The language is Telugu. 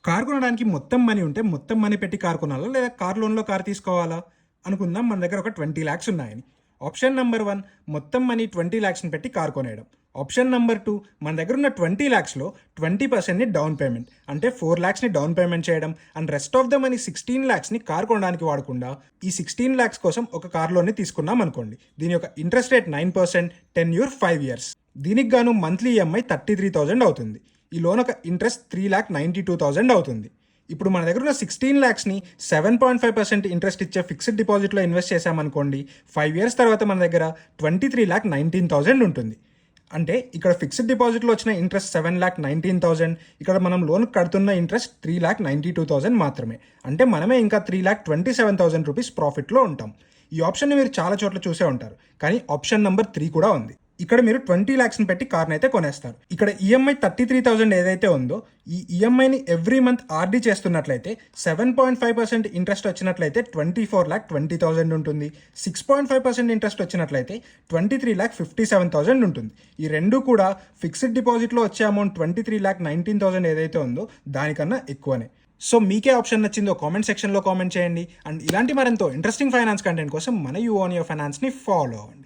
కారు కొనడానికి మొత్తం మనీ ఉంటే మొత్తం మనీ పెట్టి కారు కొనాలా లేదా కార్ లోన్లో కారు తీసుకోవాలా అనుకుందాం. మన దగ్గర ఒక 20 lakhs ఉన్నాయని. ఆప్షన్ నెంబర్ 1 మొత్తం మనీ 20 lakhsని పెట్టి కారు కొనేయడం. ఆప్షన్ నెంబర్ 2 మన దగ్గర ఉన్న 20 lakhsలో 20%ని డౌన్ పేమెంట్ అంటే 4 lakhsని డౌన్ పేమెంట్ చేయడం and rest of the money 16 lakhsని కారు కొనడానికి వాడకుండా ఈ 16 lakhs కోసం ఒక కార్ లోన్ని తీసుకున్నాం అనుకోండి. దీని యొక్క ఇంట్రెస్ట్ రేట్ 9%, టెన్యూర్ 5 years. దీనికి గాను మంత్లీ ఈఎంఐ 33,000 అవుతుంది. ఈ లోన్ ఒక ఇంట్రెస్ట్ 3,92,000 అవుతుంది. ఇప్పుడు మన దగ్గర ఉన్న 16 lakhsని 7.5% ఇంట్రెస్ట్ ఇచ్చే ఫిక్స్డ్ డిపాజిట్లో ఇన్వెస్ట్ చేశామనుకోండి. 5 years తర్వాత మన దగ్గర 23,19,000 ఉంటుంది. అంటే ఇక్కడ ఫిక్స్డ్ డిపాజిట్లో వచ్చిన ఇంట్రెస్ట్ 7,19,000, ఇక్కడ మనం లోన్ కడుతున్న ఇంట్రెస్ట్ 3,92,000 మాత్రమే. అంటే మనమే ఇంకా 3,27,000 రూపీస్ ప్రాఫిట్లో ఉంటాం. ఈ ఆప్షన్ని మీరు చాలా చోట్ల చూసే ఉంటారు, కానీ ఆప్షన్ నెంబర్ 3 కూడా ఉంది. ఇక్కడ మీరు 20 lakhsని పెట్టి కార్ని అయితే కొనేస్తారు. ఇక్కడ ఈఎంఐ 33,000 ఏదైతే ఉందో ఈ ఈఎంఐని ఎవ్రీ మంత్ ఆర్డీ చేస్తున్నట్లయితే 7.5% ఇంట్రెస్ట్ వచ్చినట్లయితే 24,20,000 ఉంటుంది. 6.5% ఇంట్రెస్ట్ వచ్చినట్లయితే 23,57,000 ఉంటుంది. ఈ రెండు కూడా ఫిక్స్డ్ డిపాజిట్లో వచ్చే అమౌంట్ 23,19,000 ఏదైతే ఉందో దానికన్నా ఎక్కువనే. సో మీకే ఆప్షన్ నచ్చిందో కామెంట్ సెక్షన్లో కామెంట్ చేయండి. అండ్ ఇలాంటి మరెంతో ఇంట్రెస్టింగ్ ఫైనాన్స్ కంటెంట్ కోసం మన యూ ఓన్ యువర్ ఫైనాన్స్ని ఫాలో అవ్వండి.